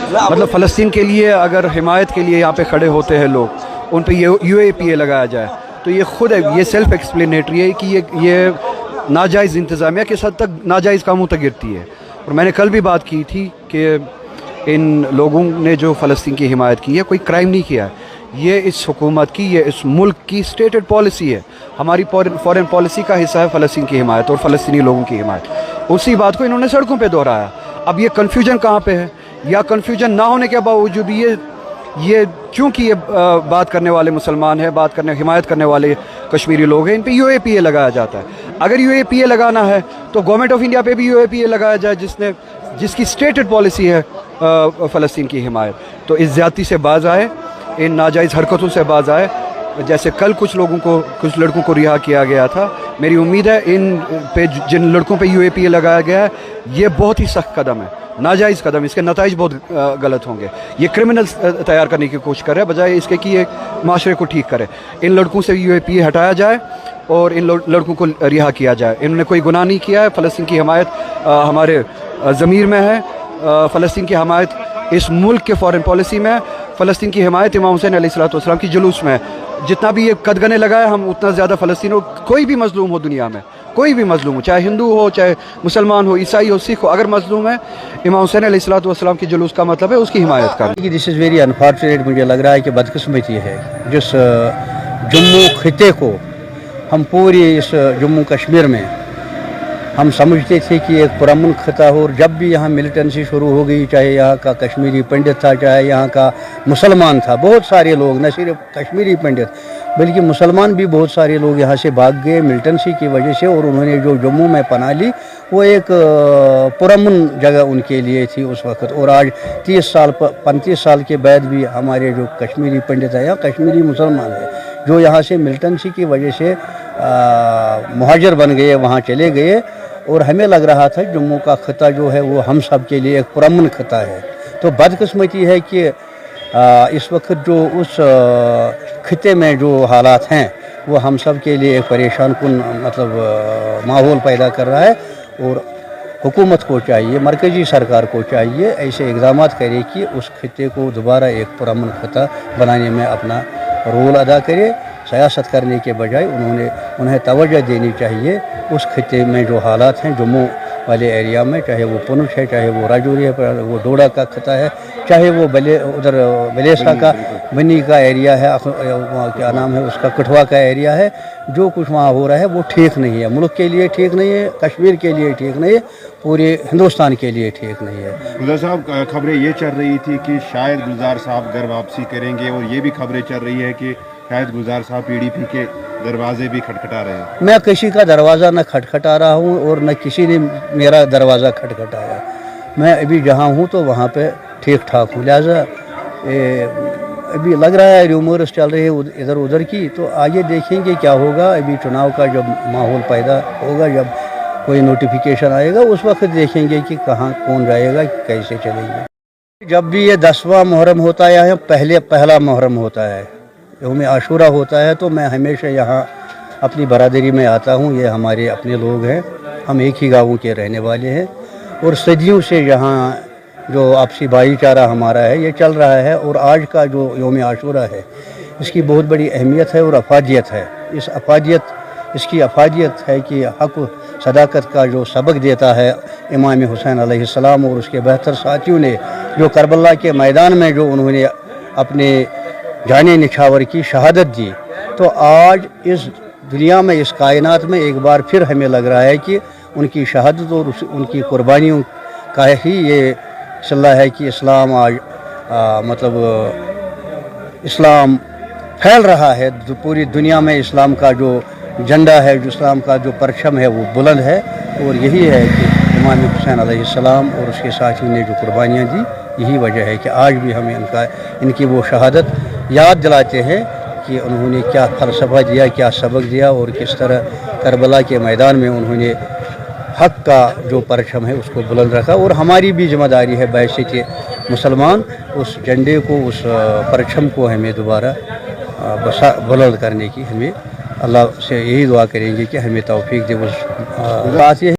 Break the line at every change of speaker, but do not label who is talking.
मतलब फ़लस्तीन के लिए अगर हिमायत के लिए यहाँ पे खड़े होते हैं लोग, उन पे UAPA लगाया जाए तो ये खुद है, ये सेल्फ एक्सप्लेनेटरी है कि ये नाजायज़ इंतज़ामिया किस हद तक नाजायज़ कामों तक गिरती है। और मैंने कल भी बात की थी कि इन लोगों ने जो फ़लस्तीन की हिमायत की है कोई क्राइम नहीं किया है, ये इस हुकूमत की, ये इस मुल्क की स्टेटेड पॉलिसी है। हमारी फॉरेन पॉलिसी का हिस्सा है फ़लस्तीन की हिमायत और फ़लस्तीनी लोगों की हिमायत। उसी बात को इन्होंने सड़कों पे दोहराया। अब ये कन्फ्यूजन कहाँ पे है, या कन्फ्यूजन ना होने के बावजूद ये चूँकि ये बात करने वाले मुसलमान हैं, हिमायत करने वाले कश्मीरी लोग हैं, इन पे UAPA लगाया जाता है। अगर UAPA लगाना है तो गवर्नमेंट ऑफ इंडिया पे भी UAPA लगाया जाए, जिसकी स्टेटेड पॉलिसी है फ़लस्तीन की हिमायत। तो इस ज़्यादती से बाज़ आए, इन नाजायज़ हरकतों से बाज़ आए। जैसे कल कुछ लड़कों को रिहा किया गया था, मेरी उम्मीद है इन पे जिन लड़कों पे UAPA लगाया गया है ये बहुत ही सख्त कदम है, नाजायज़ कदम, इसके नताइज बहुत गलत होंगे। ये क्रिमिनल्स तैयार करने की कोशिश कर रहे हैं बजाय इसके कि ये माशरे को ठीक करे। इन लड़कों से UAPA हटाया जाए और इन लड़कों को रिहा किया जाए। इन्होंने कोई गुनाह नहीं किया है। फ़लस्तीन की हिमायत हमारे ज़मीर में है, फ़लस्तीन की हिमायत इस मुल्क के फॉरेन पॉलिसी में है, फ़लस्तीन की हिमायत इमाम हुसैन अलैहिस्सलाम की जुलूस में है। जितना भी ये कदगने लगाए हम उतना ज़्यादा फ़लस्तीन हो, कोई भी मज़लूम हो दुनिया में, कोई भी मज़लूम हो, चाहे हिंदू हो, चाहे मुसलमान हो, ईसाई हो, सिख हो, अगर मज़लूम है इमाम हुसैन अलैहिस्सलाम की जुलूस का मतलब है उसकी हिमायत करना।
दिस इज़ वेरी अनफॉर्चुनेट, मुझे लग रहा है कि बदकिस्मती है जिस जम्मू खिते को हम पूरी इस जम्मू कश्मीर में हम समझते थे कि एक पुरअमन खिता हो, और जब भी यहाँ मिलिटेंसी शुरू हो गई, चाहे यहाँ का कश्मीरी पंडित था, चाहे यहाँ का मुसलमान था, बहुत सारे लोग, न सिर्फ कश्मीरी पंडित बल्कि मुसलमान भी बहुत सारे लोग यहाँ से भाग गए मिलिटेंसी की वजह से, और उन्होंने जो जम्मू में पनाह ली वो एक पुरअमन जगह उनके लिए थी उस वक़्त। और आज 35 साल के बाद भी हमारे जो कश्मीरी पंडित है या कश्मीरी मुसलमान है जो यहाँ से मिलिटेंसी की वजह से मुहाजिर बन गए, वहाँ चले गए, और हमें लग रहा था जम्मू का खिता जो है वो हम सब के लिए एक पुरअमन खिता है। तो बदकिस्मती है कि इस वक्त जो उस खिते में जो हालात हैं वो हम सब के लिए एक परेशान कुन मतलब माहौल पैदा कर रहा है। और हुकूमत को चाहिए, मरकज़ी सरकार को चाहिए ऐसे इक़दाम करे कि उस खिते को दोबारा एक पुरअमन खिता बनाने में अपना रोल अदा करे। सियासत करने के बजाय उन्हें तवज्जो देनी चाहिए उस खिते में जो हालात हैं जम्मू वाले एरिया में, चाहे वो पुंछ है, चाहे वो राजौरी है, वो डोडा का खिता है, चाहे वो उधर बलेसा का बनी का एरिया है, वहाँ क्या नाम है उसका, कठुआ का एरिया है। जो कुछ वहाँ हो रहा है वो ठीक नहीं है, मुल्क के लिए ठीक नहीं है, कश्मीर के लिए ठीक नहीं है, पूरे हिंदुस्तान के लिए ठीक नहीं है।
गुलजार साहब, खबरें ये चल रही थी कि शायद गुलजार साहब घर वापसी करेंगे, और ये भी खबरें चल रही है कि शायद गुलजार साहब PDP के दरवाजे भी खटखटा रहे हैं।
मैं किसी का दरवाज़ा न खटखटा रहा हूँ और न किसी ने मेरा दरवाज़ा खटखटाया। मैं अभी जहाँ हूँ तो वहाँ पे ठीक ठाक हूँ। लिहाजा अभी लग रहा है रूमर्स चल रहे हैं इधर उधर की, तो आगे देखेंगे क्या होगा। अभी चुनाव का जब माहौल पैदा होगा, जब कोई नोटिफिकेशन आएगा, उस वक्त देखेंगे कि कहाँ कौन जाएगा, कैसे चलेंगे। जब भी ये 10वां मुहर्रम होता है या पहला मुहर्रम होता है, यौम आशूरा होता है, तो मैं हमेशा यहाँ अपनी बरादरी में आता हूँ। ये हमारे अपने लोग हैं, हम एक ही गाँव के रहने वाले हैं, और सदियों से यहाँ जो आपसी भाईचारा हमारा है ये चल रहा है। और आज का जो यौम आशूरा है इसकी बहुत बड़ी अहमियत है और अफादियत है। इसकी अफादियत है कि हक़ सदाकत का जो सबक देता है इमाम हुसैन अलैहिस्सलाम और उसके बेहतर साथियों ने, जो करबला के मैदान में जो उन्होंने अपने जाने निछावर की शहादत दी। तो आज इस दुनिया में, इस कायनात में एक बार फिर हमें लग रहा है कि उनकी शहादत और उनकी कुर्बानियों का ही ये सिला है कि इस्लाम आज मतलब इस्लाम फैल रहा है। पूरी दुनिया में इस्लाम का जो झंडा है, जो इस्लाम का जो परचम है वो बुलंद है। और यही है कि इमाम हुसैन अलैहिस्सलाम और उसके साथियों ने जो कुर्बानियाँ दी, यही वजह है कि आज भी हमें इनकी वो शहादत याद दिलाते हैं कि उन्होंने क्या फ़लसफ़ा दिया, क्या सबक दिया, और किस तरह करबला के मैदान में उन्होंने हक़ का जो परचम है उसको बुलंद रखा। और हमारी भी ज़िम्मेदारी है बैसित मुसलमान उस झंडे को, उस परचम को हमें दोबारा बुलंद करने की। हमें अल्लाह से यही दुआ करेंगे कि हमें तौफीक दे। उस बात ये